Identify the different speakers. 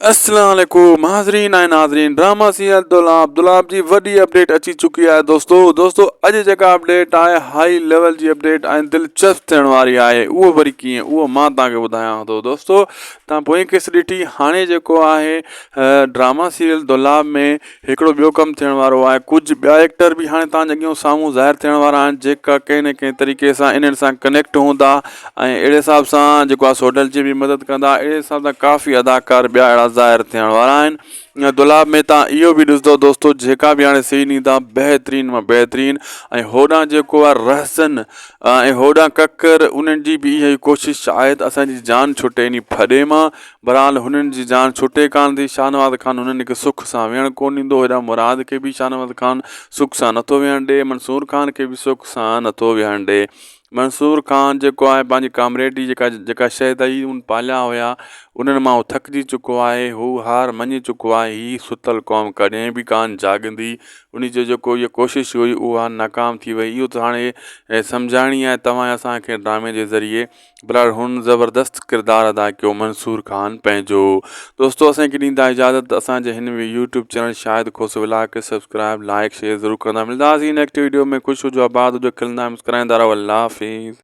Speaker 1: अस्सलाम वालेकुम हाज़रीन ऐं नाज़रीन ड्रामा सीरियल दुलाब जी वॾी अपडेट अची चुकी आहे दोस्तों अॼु जेका अपडेट आहे हाई लेवल जी अपडेट ऐं दिलचस्प थियण वारी आहे। उहो वरी कीअं उहो मां तव्हांखे ॿुधायां थो। दोस्तों तव्हां पोइ केस ॾिठी हाणे जेको आहे ड्रामा सीरियल दुलाब में हिकिड़ो ॿियो कमु थियण वारो आहे। कुझु ॿिया एक्टर बि हाणे तव्हांजे अॻियां साम्हूं ज़ाहिर थियण वारा आहिनि जेका कंहिं न कंहिं तरीक़े सां इन्हनि सां कनेक्ट हूंदा ऐं अहिड़े हिसाब सां जेको आहे सोडल जी बि मदद कंदा। अहिड़े हिसाब सां काफ़ी अदाकार ॿिया अहिड़ा ज़ाहिर थियण वारा आहिनि। दुलाब में तव्हां इहो बि ॾिसंदो दोस्तों जेका बि हाणे सीन ईंदा बहितरीन मां बहितरीन ऐं होॾां जेको आहे रहसन ऐं होॾां ककर उन्हनि जी बि इहा ई कोशिशि आहे त असांजी जान छुटे इन फॾे मां। बहरहाल हुननि जी जान छुटे कान थी। शाहनवाज़ ख़ान हुननि खे सुख सां विहण कोन ईंदो। हेॾां मुराद खे बि शाहनवाज़ ख़ान सुख सां नथो विहण ॾिए। मंसूर ख़ान खे बि सुख सां नथो विहण ॾिए। मंसूर ख़ान जेको आहे पंहिंजी कामरेडी जेका शइ अथई उन पालिया हुया उन्हनि मां उहो थकिजी चुको आहे। हू हार मञी चुको आहे। हीअ सुतल क़ौम कॾहिं बि कान जाॻंदी। उन जो जेको इहा कोशिशि हुई उहा नाकाम थी वई। इहो त हाणे सम्झाइणी आहे तव्हां असांखे ड्रामे जे ज़रिए। बहरहाल हुन ज़बरदस्त किरदारु अदा कयो मंसूर ख़ान पंहिंजो। दोस्तों असांखे ॾींदा इजाज़त। असांजे हिन में यूट्यूब चैनल शाहिद खोस विला खे सब्सक्राइब लाइक शेयर ज़रूरु कंदा। मिलंदासीं नेक्स्ट वीडियो में। ख़ुशि हुजो आबाद हुजो खिलंदा मुस्कुराईंदा रहो। अल्लाह हाफ़िज़।